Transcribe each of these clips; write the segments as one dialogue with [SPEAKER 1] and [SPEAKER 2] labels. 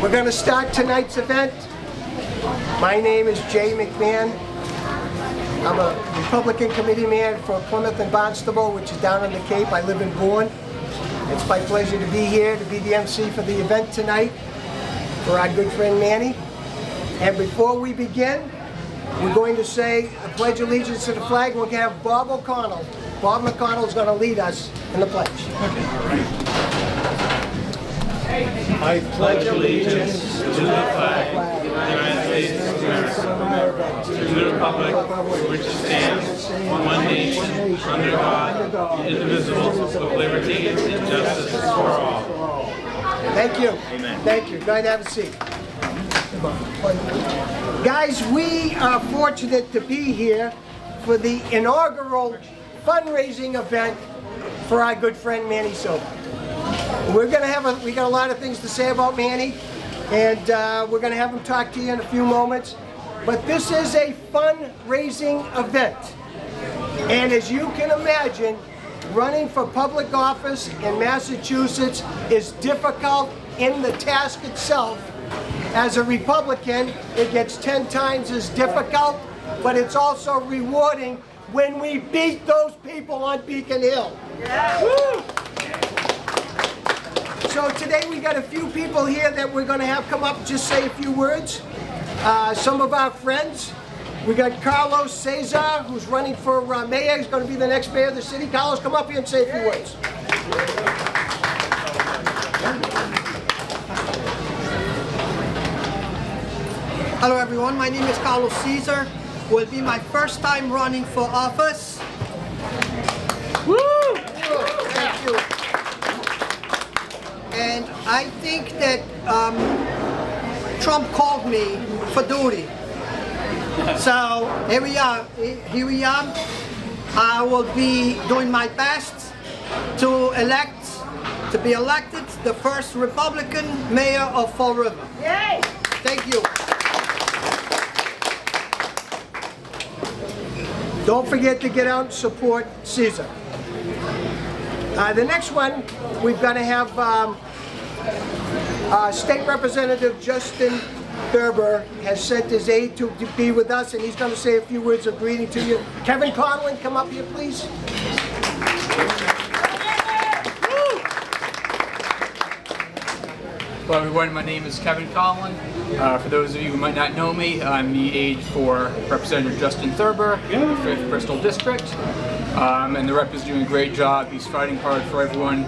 [SPEAKER 1] We're going to start tonight's event. My name is Jay McMahon. I'm a Republican committee man for Plymouth and Barnstable, which is down on the Cape. I live in Bourne. It's my pleasure to be here to be the MC for the event tonight for our good friend Manny. And before we begin, we're going to say the Pledge of Allegiance to the flag. We're going to have Bob O'Connell. Bob McConnell is going to lead us in the pledge.
[SPEAKER 2] I pledge allegiance to the flag of the United States of America, to the republic for which it stands, one nation, under God, indivisible, with liberty and justice for all.
[SPEAKER 1] Thank you.
[SPEAKER 2] Amen.
[SPEAKER 1] Thank you. Go ahead and have a seat. Guys, we are fortunate to be here for the inaugural fundraising event for our good friend Manny Silva. We got a lot of things to say about Manny, and we're going to have him talk to you in a few moments. But this is a fundraising event, and as you can imagine, running for public office in Massachusetts is difficult in the task itself. As a Republican, it gets 10 times as difficult, but it's also rewarding when we beat those people on Beacon Hill. Yeah. Woo! So today we got a few people here that we're going to have come up and just say a few words. Some of our friends. We got Carlos Cesar, who's running for mayor. He's going to be the next mayor of the city. Carlos, come up here and say a few words.
[SPEAKER 3] Hello everyone, my name is Carlos Cesar. Will be my first time running for office.
[SPEAKER 1] Woo! Thank you.
[SPEAKER 3] And I think that Trump called me for duty. So here we are. I will be doing my best to be elected the first Republican mayor of Fall River.
[SPEAKER 1] Yay!
[SPEAKER 3] Thank you.
[SPEAKER 1] Don't forget to get out and support Caesar. The next one, we've got to have State Representative Justin Thurber has sent his aide to be with us, and he's going to say a few words of greeting to you. Kevin Conlon, come up here, please.
[SPEAKER 4] Hello everyone, my name is Kevin Conlon. For those of you who might not know me, I'm the aide for Representative Justin Thurber, 5th Bristol District. And the rep is doing a great job. He's fighting hard for everyone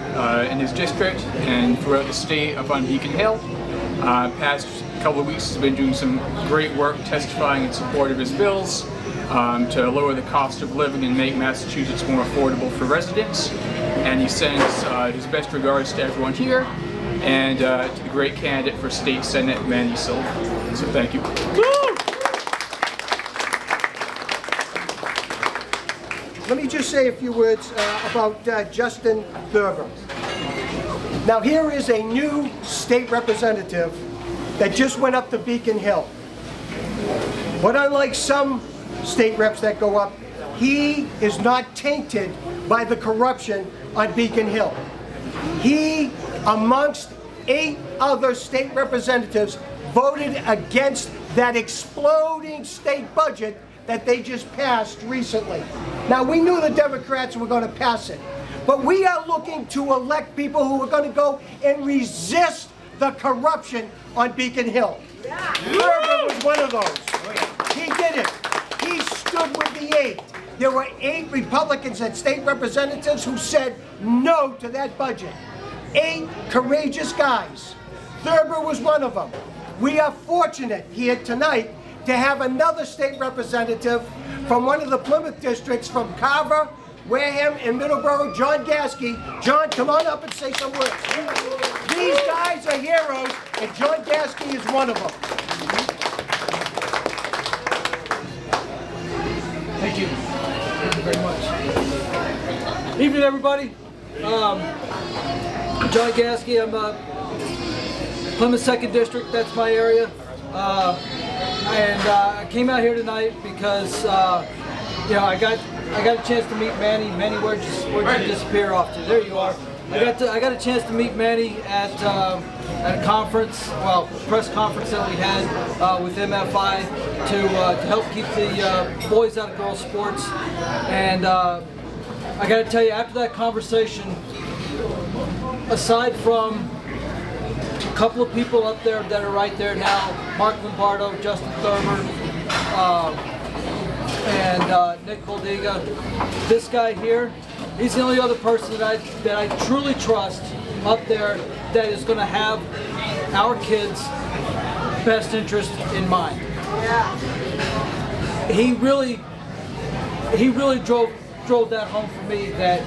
[SPEAKER 4] in his district and throughout the state up on Beacon Hill. Past couple of weeks he's been doing some great work testifying in support of his bills to lower the cost of living and make Massachusetts more affordable for residents. And he sends his best regards to everyone here and to the great candidate for State Senate, Manny Silva. So thank you. Woo!
[SPEAKER 1] Let me just say a few words about Justin Thurber. Now here is a new state representative that just went up to Beacon Hill. But unlike some state reps that go up, he is not tainted by the corruption on Beacon Hill. He, amongst 8 other state representatives, voted against that exploding state budget that they just passed recently. Now, we knew the Democrats were going to pass it, but we are looking to elect people who are going to go and resist the corruption on Beacon Hill. Yeah. Thurber was one of those. He did it. He stood with the 8. There were 8 Republicans and state representatives who said no to that budget. 8 courageous guys. Thurber was one of them. We are fortunate here tonight to have another state representative from one of the Plymouth districts, from Carver, Wareham, and Middleborough, John Gasky. John, come on up and say some words. These guys are heroes, and John Gasky is one of them.
[SPEAKER 5] Thank you. Thank you very much. Evening, everybody. John Gasky. I'm Plymouth 2nd District. That's my area. I came out here tonight because I got a chance to meet Manny. Manny, where'd you disappear off to? There you are. I got a chance to meet Manny at a conference, well, press conference that we had with MFI to help keep the boys out of girls sports. And I got to tell you, after that conversation, aside from a couple of people up there that are right there now, Mark Lombardo, Justin Thurber, and Nick Boldiga, this guy here, he's the only other person that I truly trust up there that is going to have our kids' best interest in mind. He really drove that home for me, that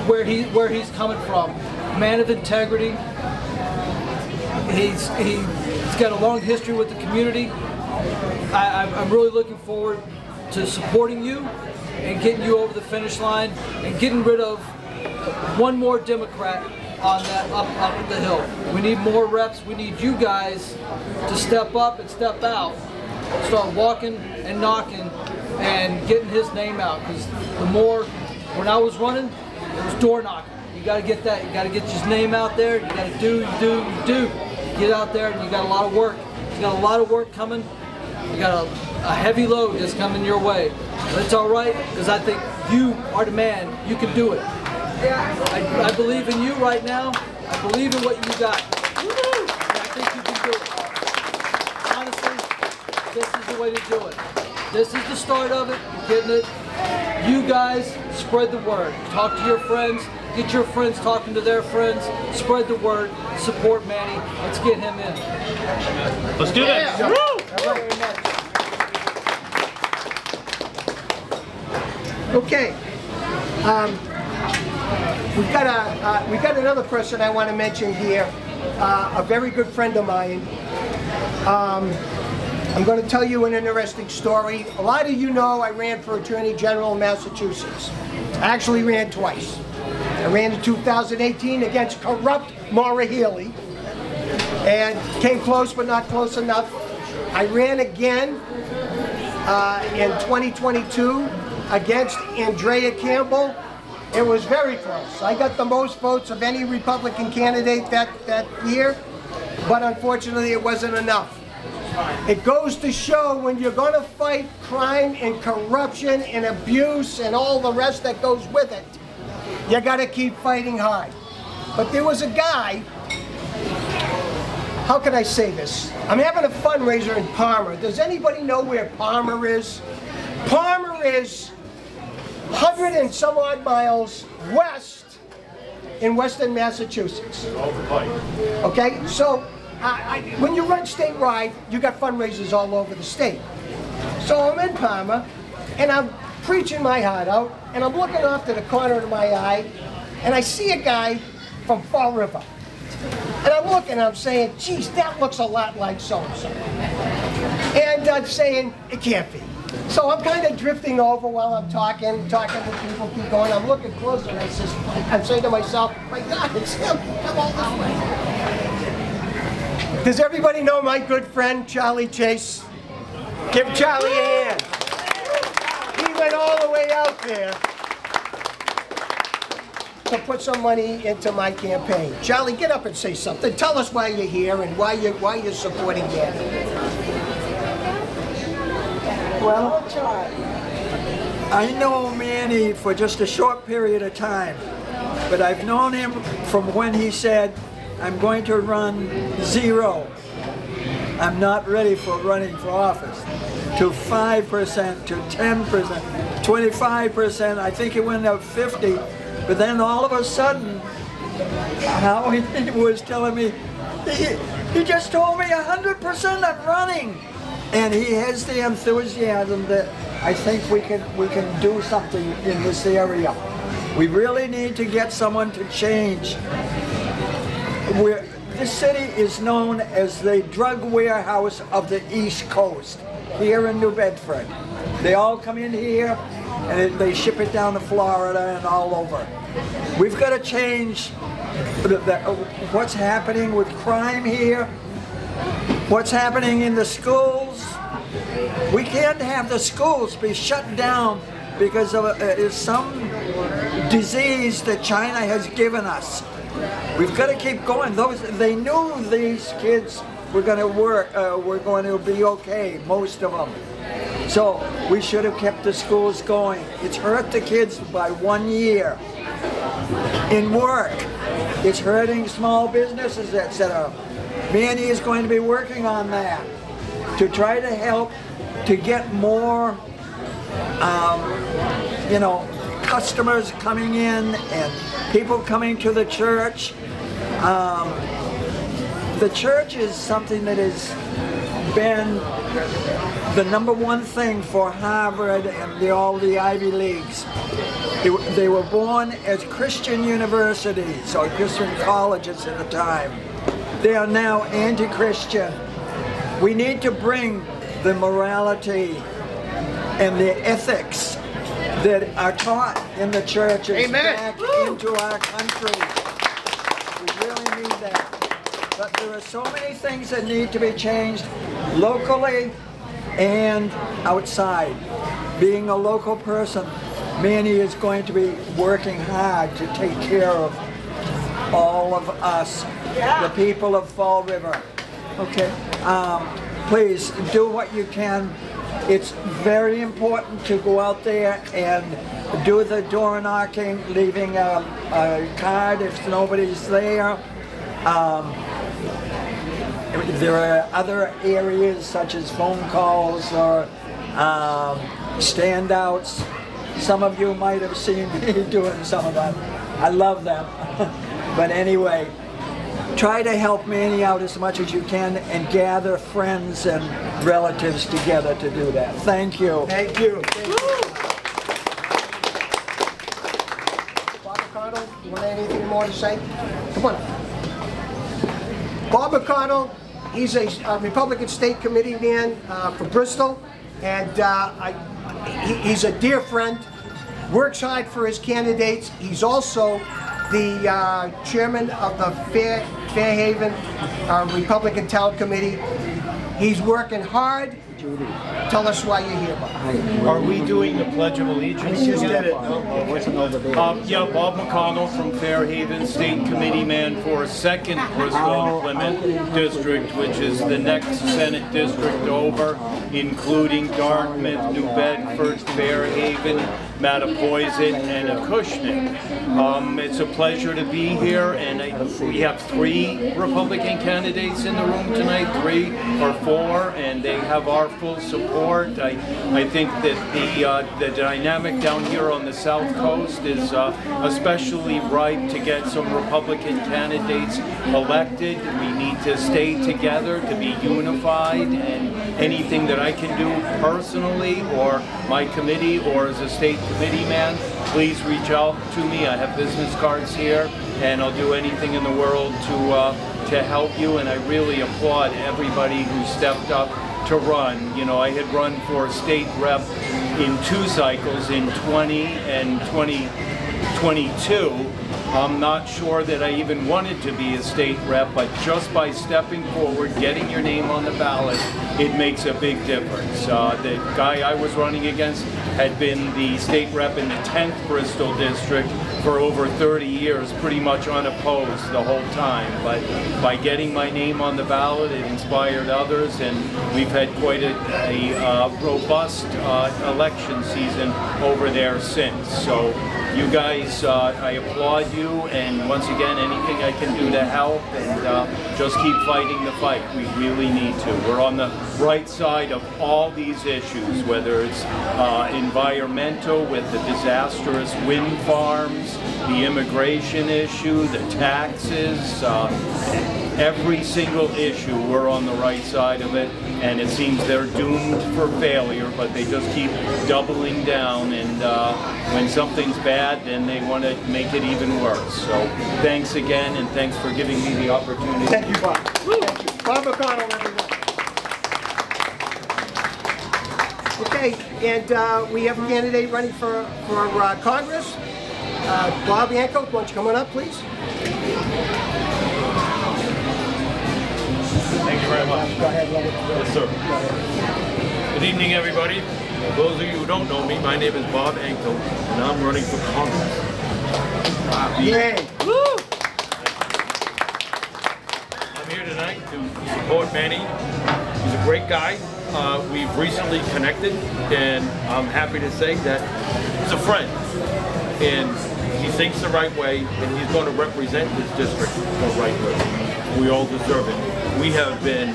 [SPEAKER 5] where he's coming from, man of integrity. He's got a long history with the community. I'm really looking forward to supporting you and getting you over the finish line and getting rid of one more Democrat on that up the hill. We need more reps. We need you guys to step up and step out, start walking and knocking and getting his name out. Because the more, when I was running, it was door knocking. You got to get that. You got to get his name out there. You got to do. Get out there, and you got a lot of work. You got a lot of work coming. You got a heavy load that's coming your way. That's all right, because I think you are the man. You can do it. I believe in you right now. I believe in what you got. And I think you can do it. Honestly, this is the way to do it. This is the start of it. You're getting it. You guys spread the word. Talk to your friends. Get your friends talking to their friends. Spread the word. Support Manny. Let's get him in.
[SPEAKER 2] Let's do this.
[SPEAKER 1] Yeah.
[SPEAKER 2] Woo!
[SPEAKER 1] Thank you very much. Okay. We've got another person I want to mention here. A very good friend of mine. I'm going to tell you an interesting story. A lot of you know I ran for Attorney General in Massachusetts. I actually ran twice. I ran in 2018 against corrupt Maura Healey and came close but not close enough. I ran again in 2022 against Andrea Campbell. It was very close. I got the most votes of any Republican candidate that year, but unfortunately it wasn't enough. It goes to show when you're going to fight crime and corruption and abuse and all the rest that goes with it, you got to keep fighting hard. But there was a guy, how can I say this? I'm having a fundraiser in Palmer. Does anybody know where Palmer is? Palmer is 100 and some odd miles west in western Massachusetts. Okay, so when you run statewide, you got fundraisers all over the state. So I'm in Palmer, and I'm preaching my heart out, and I'm looking off to the corner of my eye, and I see a guy from Fall River. And I'm looking, I'm saying, geez, that looks a lot like so-and-so. And I'm saying, it can't be. So I'm kind of drifting over while I'm talking to people, keep going. I'm looking closer, and I'm saying to myself, my God, it's him. Come on this way. Does everybody know my good friend, Charlie Chase? Give Charlie a hand. He went all the way out there to put some money into my campaign. Charlie, get up and say something. Tell us why you're here and why you're supporting Manny.
[SPEAKER 6] Well, I know Manny for just a short period of time, but I've known him from when he said, I'm going to run 0. I'm not ready for running for office, to 5%, to 10%, 25%, I think it went up 50, but then all of a sudden, now he was telling me, he just told me 100% I'm running. And he has the enthusiasm that I think we can do something in this area. We really need to get someone to change. This city is known as the drug warehouse of the East Coast, here in New Bedford. They all come in here and they ship it down to Florida and all over. We've got to change what's happening with crime here, what's happening in the schools. We can't have the schools be shut down because of some disease that China has given us. We've got to keep going. They knew these kids were going to were going to be okay, most of them. So we should have kept the schools going. It's hurt the kids by 1 year in work. It's hurting small businesses, etc. Manny is going to be working on that to try to help to get more, customers coming in and people coming to the church. The church is something that has been the #1 thing for Harvard and all the Ivy Leagues. They were born as Christian universities or Christian colleges at the time. They are now anti-Christian. We need to bring the morality and the ethics that are taught in the churches back into our country. We really need that. But there are so many things that need to be changed locally and outside. Being a local person, Manny is going to be working hard to take care of all of us, the people of Fall River. Okay, please do what you can. It's very important to go out there and do the door knocking, leaving a card if nobody's there. There are other areas such as phone calls or standouts. Some of you might have seen me doing some of them. I love them. But anyway, try to help Manny out as much as you can and gather friends and relatives together to do that. Thank you.
[SPEAKER 1] Thank you. Thank you. Bob McConnell, you want anything more to say? Come on. Bob McConnell, he's a Republican State Committee man for Bristol, and he's a dear friend, works hard for his candidates. He's also the chairman of the Fairhaven Republican Town Committee. He's working hard. Tell us why you're here, Bob.
[SPEAKER 2] Are we doing the Pledge of Allegiance?
[SPEAKER 1] We just did it.
[SPEAKER 2] Yeah, Bob McConnell from Fairhaven, State Committee man for 2nd Bristol Plymouth District, which is the next Senate district over, including Dartmouth, New Bedford, Fairhaven, Mattapoisett, and Acushnet. It's a pleasure to be here, and we have 3 Republican candidates in the room tonight, 3 or 4, and they have our full support. I think that the dynamic down here on the South Coast is especially ripe to get some Republican candidates elected. We need to stay together, to be unified, and anything that I can do personally or my committee or as a state committee man, please reach out to me. I have business cards here, and I'll do anything in the world to help you, and I really applaud everybody who stepped up to run. You know, I had run for state rep in 2 cycles, in 20 and 2022. I'm not sure that I even wanted to be a state rep, but just by stepping forward, getting your name on the ballot, it makes a big difference. The guy I was running against had been the state rep in the 10th Bristol District for over 30 years, pretty much unopposed the whole time. But by getting my name on the ballot, it inspired others, and we've had quite a robust election season over there since. So you guys, I applaud you, and once again, anything I can do to help, and just keep fighting the fight. We really need to. We're on the right side of all these issues, whether it's environmental with the disastrous wind farms, the immigration issue, the taxes, every single issue, we're on the right side of it, and it seems they're doomed for failure, but they just keep doubling down, and when something's bad, then they want to make it even worse. So thanks again, and thanks for giving me the opportunity.
[SPEAKER 1] Thank you, Bob. Thank you. Bob McConnell, everyone. Okay, and we have a candidate running for Congress. Bob Yanko, why don't you come on up, please?
[SPEAKER 7] Thank you very much.
[SPEAKER 1] Go ahead, Robert.
[SPEAKER 7] Yes, sir. Good evening, everybody. For those of you who don't know me, my name is Bob Ankel, and I'm running for Congress.
[SPEAKER 1] Yay.
[SPEAKER 7] I'm here tonight to support Manny. He's a great guy. We've recently connected, and I'm happy to say that he's a friend. And he thinks the right way, and he's going to represent this district the right way. We all deserve it. We have been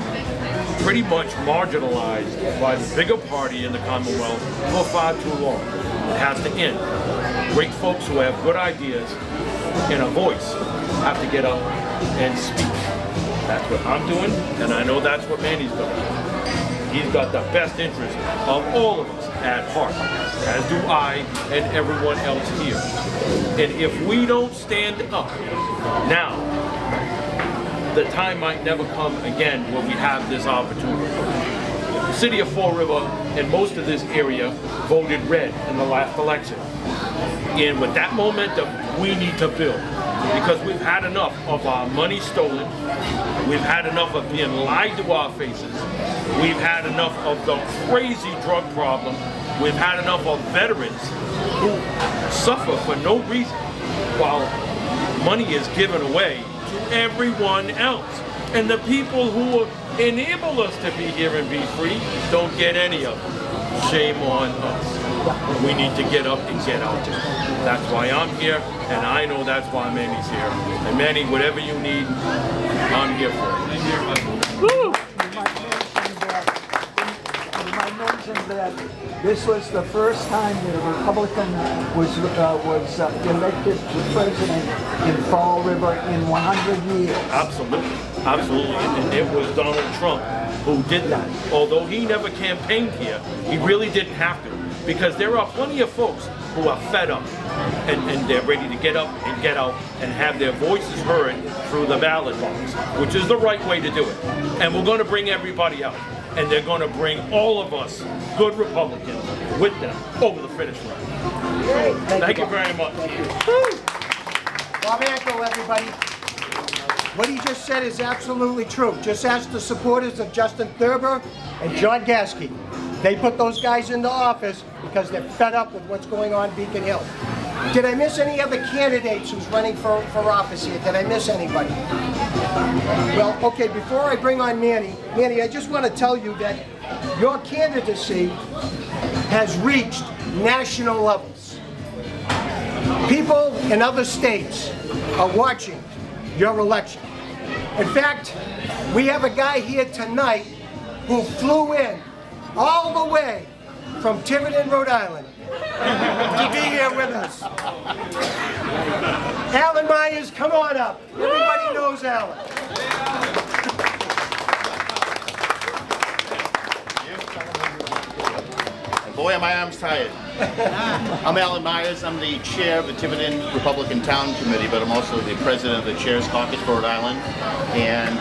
[SPEAKER 7] pretty much marginalized by the bigger party in the Commonwealth for far too long. It has to end. Great folks who have good ideas and a voice have to get up and speak. That's what I'm doing, and I know that's what Manny's doing. He's got the best interest of all of us at heart, as do I and everyone else here. And if we don't stand up now, the time might never come again when we have this opportunity. The city of Fall River and most of this area voted red in the last election. And with that momentum, we need to build. Because we've had enough of our money stolen. We've had enough of being lied to our faces. We've had enough of the crazy drug problem. We've had enough of veterans who suffer for no reason while money is given away to everyone else. And the people who enable us to be here and be free don't get any of it. Shame on us. We need to get up and get out. That's why I'm here, and I know that's why Manny's here. And Manny, whatever you need, I'm here for it.
[SPEAKER 6] You might mention that this was the first time that a Republican was elected to president in Fall River in 100 years.
[SPEAKER 7] Absolutely, absolutely. And it was Donald Trump who did that. Although he never campaigned here, he really didn't have to. Because there are plenty of folks who are fed up and they're ready to get up and get out and have their voices heard through the ballot box, which is the right way to do it. And we're going to bring everybody out. And they're going to bring all of us, good Republicans, with them over the finish line. So, thank you very much.
[SPEAKER 1] Bob Ankle, everybody. What he just said is absolutely true. Just ask the supporters of Justin Thurber and John Gasky. They put those guys into office because they're fed up with what's going on Beacon Hill. Did I miss any other candidates who's running for office here? Did I miss anybody? Well, okay, before I bring on Manny, I just want to tell you that your candidacy has reached national levels. People in other states are watching your election. In fact, we have a guy here tonight who flew in all the way from Tiverton, Rhode Island, to be here with us. Alan Myers, come on up. Everybody knows Alan.
[SPEAKER 8] Boy, are my arms tired. I'm Alan Myers. I'm the chair of the Tiverton Republican Town Committee, but I'm also the president of the Chairs Caucus for Rhode Island. And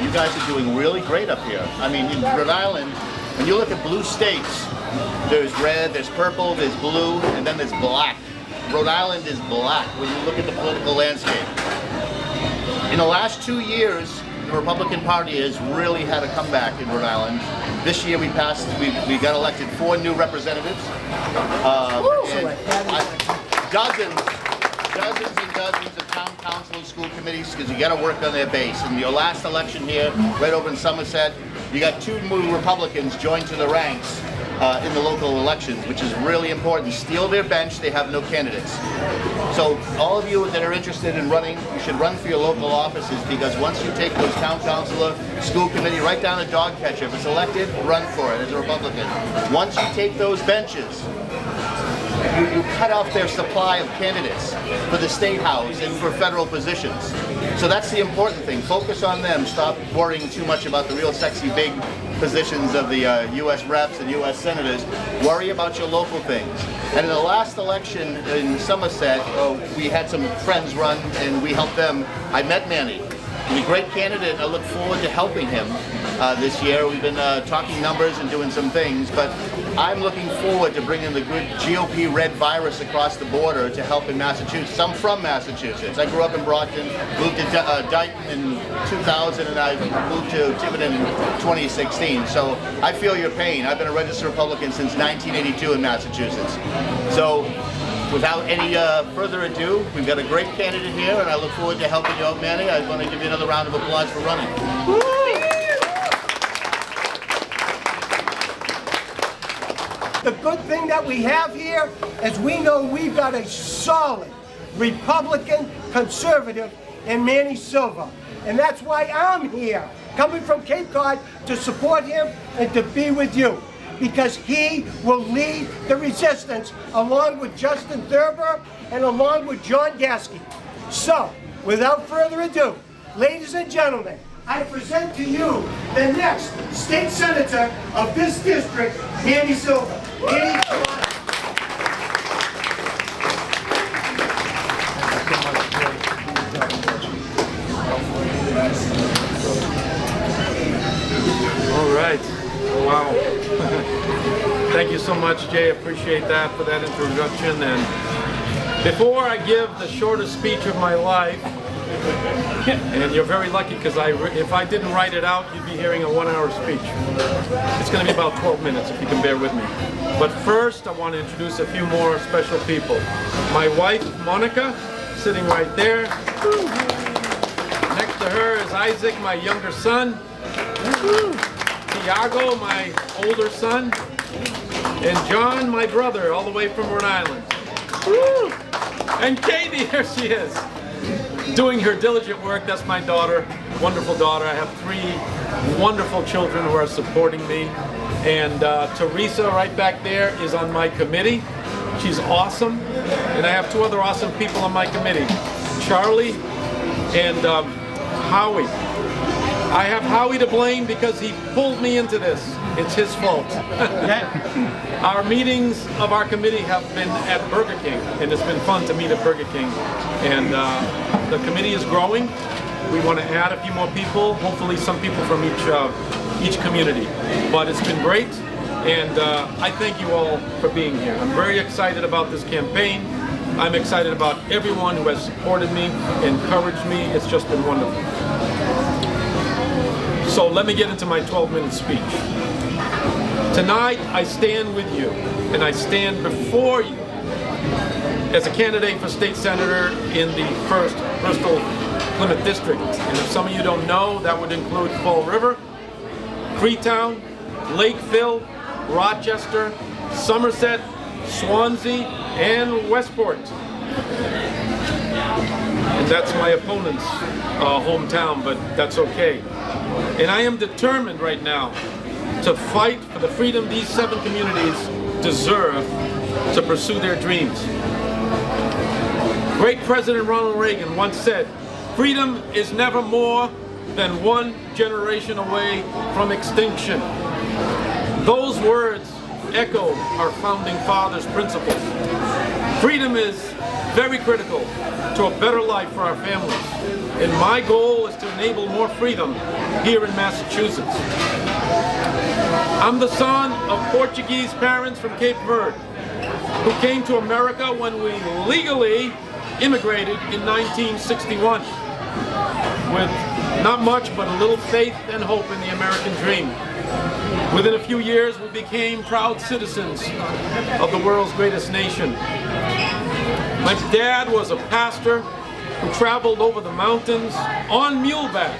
[SPEAKER 8] you guys are doing really great up here. I mean, in Rhode Island, when you look at blue states, there's red, there's purple, there's blue, and then there's black. Rhode Island is black when you look at the political landscape. In the last 2 years, the Republican Party has really had a comeback in Rhode Island. This year we got elected 4 new representatives. Dozens and dozens of town council and school committees, because you got to work on their base. In your last election here, right over in Somerset, you got 2 new Republicans joined to the ranks in the local elections, which is really important. Steal their bench, they have no candidates. So all of you that are interested in running, you should run for your local offices, because once you take those town councilor, school committee, right down to dog catcher, if it's elected, run for it as a Republican. Once you take those benches, you cut off their supply of candidates for the State House and for federal positions. So that's the important thing. Focus on them. Stop worrying too much about the real sexy big positions of the U.S. reps and U.S. senators. Worry about your local things. And in the last election in Somerset, we had some friends run and we helped them. I met Manny. He's a great candidate, and I look forward to helping him this year. We've been talking numbers and doing some things, but I'm looking forward to bringing the good GOP red virus across the border to help in Massachusetts. I'm from Massachusetts. I grew up in Brockton, moved to Dayton in 2000, and I moved to Tiverton in 2016. So I feel your pain. I've been a registered Republican since 1982 in Massachusetts. So without any further ado, we've got a great candidate here, and I look forward to helping you out, Manny. I want to give you another round of applause for running.
[SPEAKER 1] The good thing that we have here is we know we've got a solid Republican conservative in Manny Silva. And that's why I'm here, coming from Cape Cod to support him and to be with you. Because he will lead the resistance along with Justin Thurber and along with John Gasky. So, without further ado, ladies and gentlemen, I present to you the next state senator of this district, Manny Silva. Manny, come on.
[SPEAKER 7] All right. Wow. Thank you so much, Jay. Appreciate that for that introduction. And before I give the shortest speech of my life, and you're very lucky because if I didn't write it out, you'd be hearing a 1-hour speech. It's going to be about 12 minutes if you can bear with me. But first, I want to introduce a few more special people. My wife, Monica, sitting right there. Next to her is Isaac, my younger son. Tiago, my older son. And John, my brother, all the way from Rhode Island. And Katie, here she is, doing her diligent work. That's my daughter, wonderful daughter. I have 3 wonderful children who are supporting me. And Teresa, right back there, is on my committee. She's awesome. And I have 2 other awesome people on my committee, Charlie and Howie. I have Howie to blame because he pulled me into this. It's his fault. Our meetings of our committee have been at Burger King, and it's been fun to meet at Burger King. And the committee is growing. We want to add a few more people, hopefully some people from each community. But it's been great, and I thank you all for being here. I'm very excited about this campaign. I'm excited about everyone who has supported me, encouraged me. It's just been wonderful. So let me get into my 12-minute speech. Tonight, I stand with you, and I stand before you as a candidate for state senator in the 1st Bristol-Plymouth District. And if some of you don't know, that would include Fall River, Freetown, Lakeville, Rochester, Somerset, Swansea, and Westport. And that's my opponent's hometown, but that's okay. And I am determined right now to fight for the freedom these 7 communities deserve to pursue their dreams. Great President Ronald Reagan once said, "Freedom is never more than 1 generation away from extinction." Those words echo our founding fathers' principles. Freedom is very critical to a better life for our families. And my goal is to enable more freedom here in Massachusetts. I'm the son of Portuguese parents from Cape Verde who came to America when we legally immigrated in 1961 with not much but a little faith and hope in the American dream. Within a few years, we became proud citizens of the world's greatest nation. My dad was a pastor who traveled over the mountains on muleback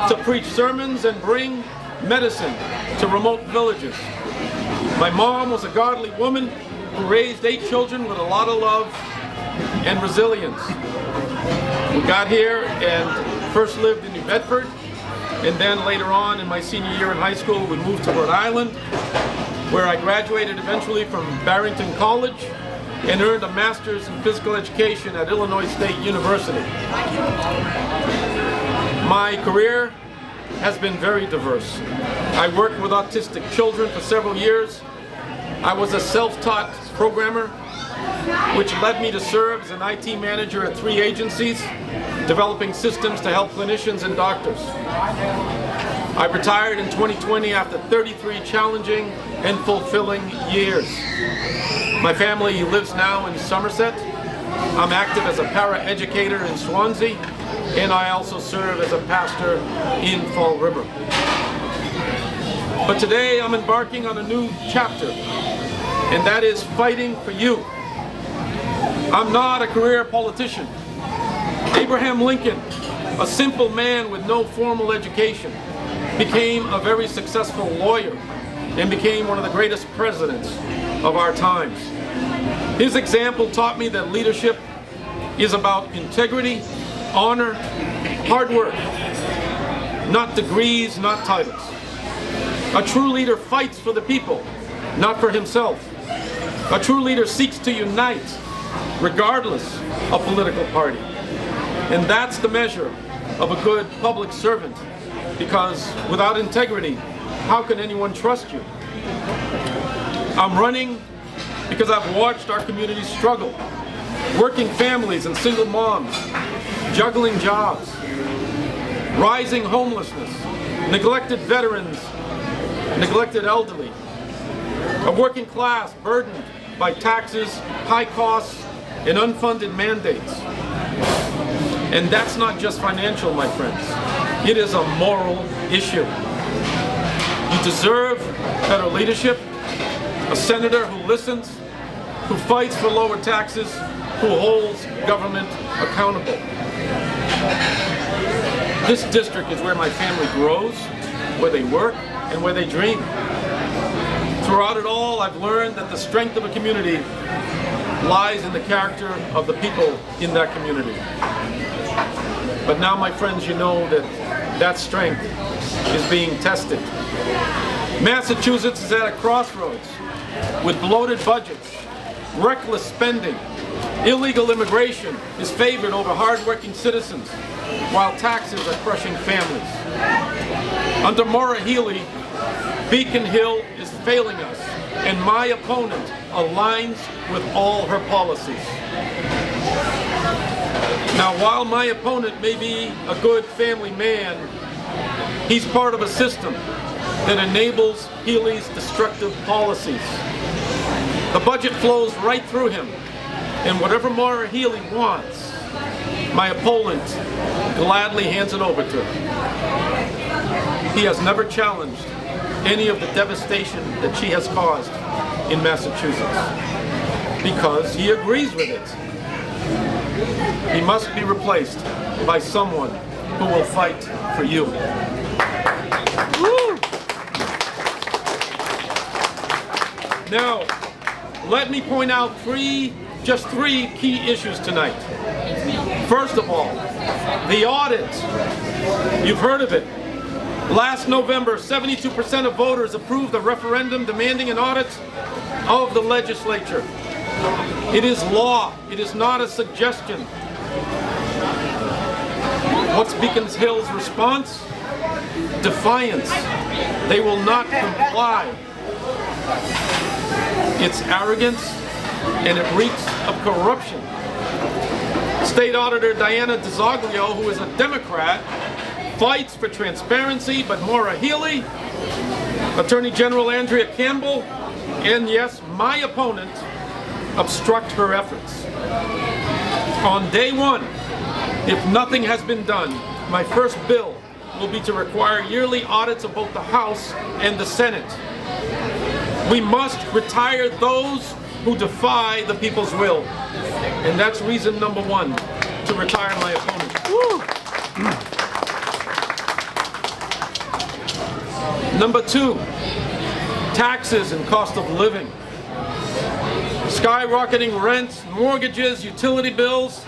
[SPEAKER 7] to preach sermons and bring medicine to remote villages. My mom was a godly woman who raised 8 children with a lot of love and resilience. We got here and first lived in New Bedford, and then later on in my senior year in high school, we moved to Rhode Island, where I graduated eventually from Barrington College and earned a master's in physical education at Illinois State University. My career has been very diverse. I worked with autistic children for several years. I was a self-taught programmer, which led me to serve as an IT manager at 3 agencies, developing systems to help clinicians and doctors. I retired in 2020 after 33 challenging and fulfilling years. My family lives now in Somerset. I'm active as a para-educator in Swansea, and I also serve as a pastor in Fall River. But today I'm embarking on a new chapter, and that is fighting for you. I'm not a career politician. Abraham Lincoln, a simple man with no formal education, became a very successful lawyer and became one of the greatest presidents of our times. His example taught me that leadership is about integrity, honor, hard work, not degrees, not titles. A true leader fights for the people, not for himself. A true leader seeks to unite, regardless of political party. And that's the measure of a good public servant, because without integrity, how can anyone trust you? I'm running because I've watched our community struggle. Working families and single moms, juggling jobs, rising homelessness, neglected veterans, neglected elderly, a working class burdened by taxes, high costs, and unfunded mandates. And that's not just financial, my friends. It is a moral issue. You deserve better leadership, a senator who listens, who fights for lower taxes, who holds government accountable. This district is where my family grows, where they work, and where they dream. Throughout it all, I've learned that the strength of a community lies in the character of the people in that community. But now, my friends, you know that that strength is being tested. Massachusetts is at a crossroads with bloated budgets, reckless spending. Illegal immigration is favored over hard-working citizens, while taxes are crushing families. Under Maura Healey, Beacon Hill is failing us, and my opponent aligns with all her policies. Now, while my opponent may be a good family man, he's part of a system that enables Healey's destructive policies. The budget flows right through him, and whatever Maura Healey wants, my opponent gladly hands it over to her. He has never challenged any of the devastation that she has caused in Massachusetts because he agrees with it. He must be replaced by someone who will fight for you. Woo! Now, let me point out just three key issues tonight. First of all, the audit. You've heard of it. Last November, 72% of voters approved a referendum demanding an audit of the legislature. It is law. It is not a suggestion. What's Beacon Hill's response? Defiance. They will not comply. It's arrogance, and it reeks of corruption. State Auditor Diana DeZoglio, who is a Democrat, fights for transparency, but Maura Healey, Attorney General Andrea Campbell, and yes, my opponent, obstruct her efforts. On day one, if nothing has been done, my first bill will be to require yearly audits of both the House and the Senate. We must retire those who defy the people's will. And that's reason number one to retire my opponent. Woo! Number two, taxes and cost of living. Skyrocketing rents, mortgages, utility bills,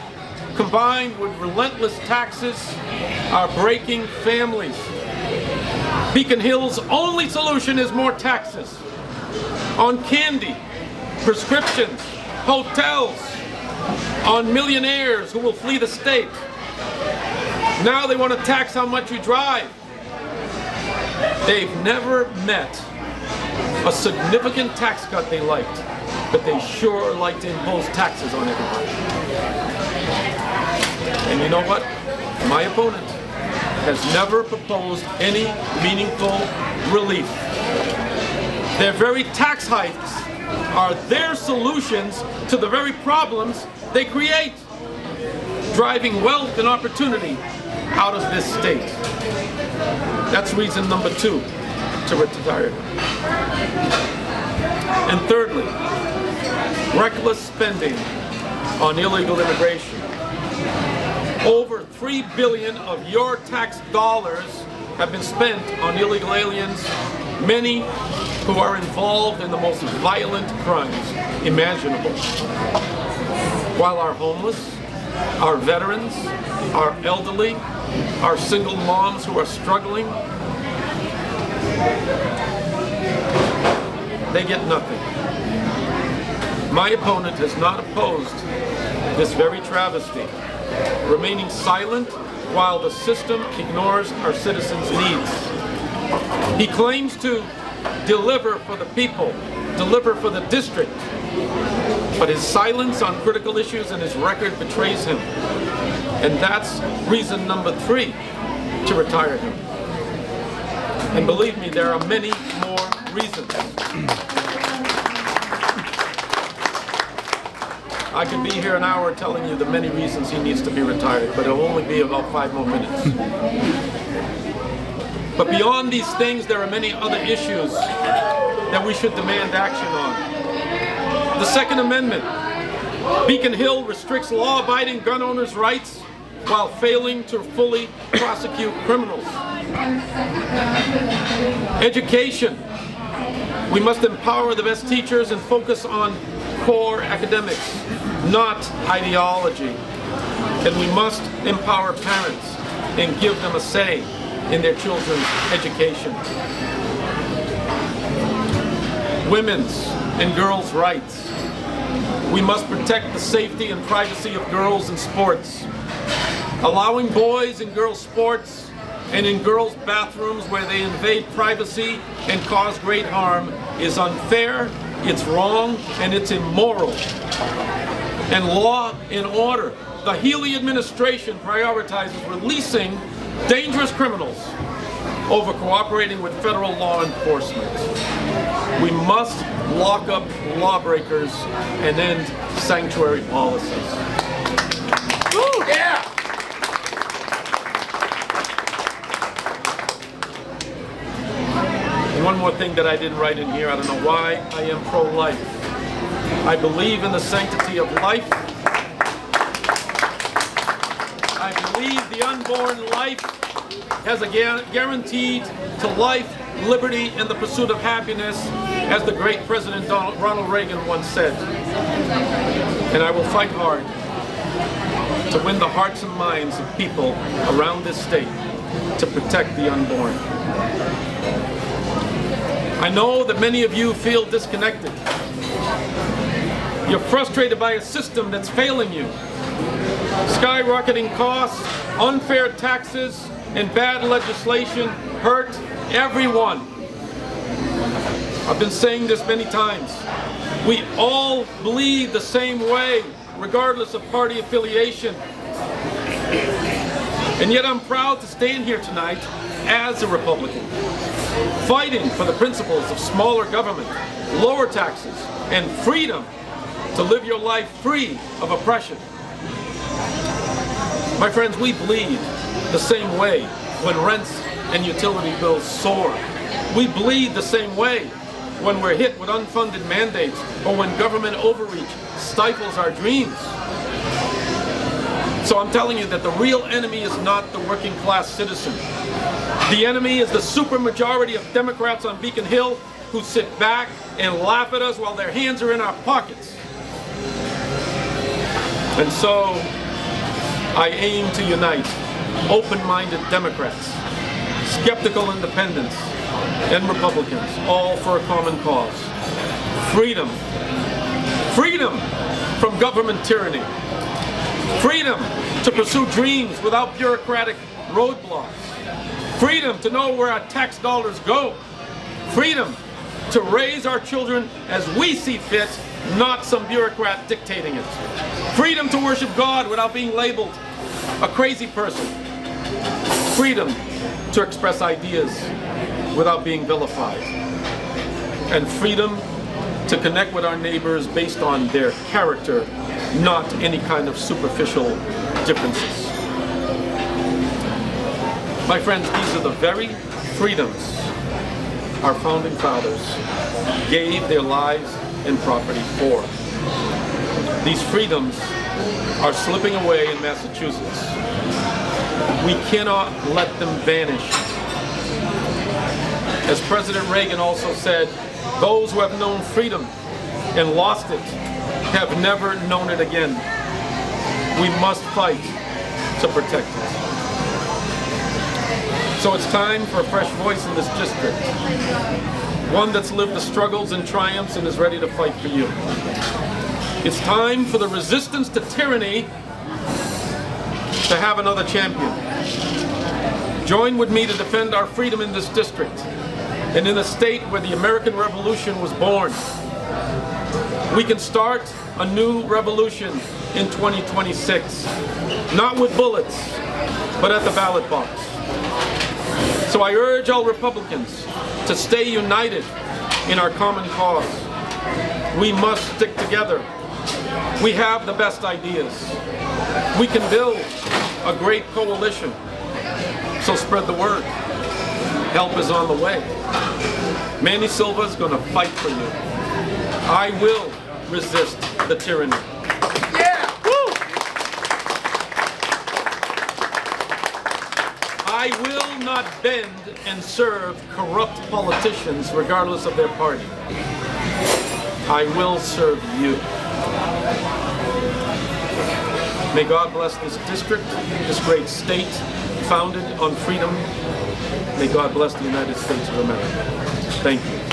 [SPEAKER 7] combined with relentless taxes, are breaking families. Beacon Hill's only solution is more taxes on candy, prescriptions, hotels, on millionaires who will flee the state. Now they want to tax how much you drive. They've never met a significant tax cut they liked, but they sure like to impose taxes on everybody. And you know what? My opponent has never proposed any meaningful relief. Their very tax hikes are their solutions to the very problems they create, driving wealth and opportunity out of this state. That's reason number two to retire. And thirdly, reckless spending on illegal immigration. Over $3 billion of your tax dollars have been spent on illegal aliens, many who are involved in the most violent crimes imaginable. While our homeless, our veterans, our elderly, our single moms who are struggling, they get nothing. My opponent has not opposed this very travesty, remaining silent while the system ignores our citizens' needs. He claims to deliver for the people, deliver for the district, but his silence on critical issues and his record betrays him. And that's reason number 3 to retire him. And believe me, there are many more reasons. I could be here an hour telling you the many reasons he needs to be retired, but it'll only be about 5 more minutes. But beyond these things, there are many other issues that we should demand action on. The Second Amendment. Beacon Hill restricts law-abiding gun owners' rights while failing to fully prosecute criminals. Education. We must empower the best teachers and focus on core academics, not ideology. And we must empower parents and give them a say in their children's education. Women's and girls' rights. We must protect the safety and privacy of girls in sports. Allowing boys in girls' sports and in girls' bathrooms where they invade privacy and cause great harm is unfair, it's wrong, and it's immoral. And law and order. The Healy administration prioritizes releasing dangerous criminals over cooperating with federal law enforcement. We must lock up lawbreakers and end sanctuary policies. Woo! Yeah! And one more thing that I didn't write in here, I don't know why, I am pro-life. I believe in the sanctity of life. I believe the unborn life has a guaranteed to life, liberty, and the pursuit of happiness, as the great President Ronald Reagan once said. And I will fight hard to win the hearts and minds of people around this state to protect the unborn. I know that many of you feel disconnected. You're frustrated by a system that's failing you. Skyrocketing costs, unfair taxes, and bad legislation hurt everyone. I've been saying this many times. We all bleed the same way, regardless of party affiliation. And yet I'm proud to stand here tonight as a Republican, fighting for the principles of smaller government, lower taxes, and freedom to live your life free of oppression. My friends, we bleed the same way when rents and utility bills soar. We bleed the same way when we're hit with unfunded mandates or when government overreach stifles our dreams. So I'm telling you that the real enemy is not the working class citizen. The enemy is the supermajority of Democrats on Beacon Hill who sit back and laugh at us while their hands are in our pockets. And so I aim to unite open-minded Democrats, skeptical independents, and Republicans, all for a common cause. Freedom. Freedom from government tyranny. Freedom to pursue dreams without bureaucratic roadblocks. Freedom to know where our tax dollars go. Freedom to raise our children as we see fit, not some bureaucrat dictating it. Freedom to worship God without being labeled a crazy person. Freedom to express ideas without being vilified. And freedom to connect with our neighbors based on their character, not any kind of superficial differences. My friends, these are the very freedoms our founding fathers gave their lives and property for. These freedoms are slipping away in Massachusetts. We cannot let them vanish. As President Reagan also said, those who have known freedom and lost it have never known it again. We must fight to protect it. So it's time for a fresh voice in this district. One that's lived the struggles and triumphs and is ready to fight for you. It's time for the resistance to tyranny to have another champion. Join with me to defend our freedom in this district and in the state where the American Revolution was born. We can start a new revolution in 2026, not with bullets, but at the ballot box. So I urge all Republicans to stay united in our common cause. We must stick together. We have the best ideas. We can build a great coalition. So spread the word. Help is on the way. Manny Silva is going to fight for you. I will resist the tyranny.
[SPEAKER 3] Yeah!
[SPEAKER 7] Woo! I will not bend and serve corrupt politicians regardless of their party. I will serve you. May God bless this district, this great state, founded on freedom. May God bless the United States of America. Thank you.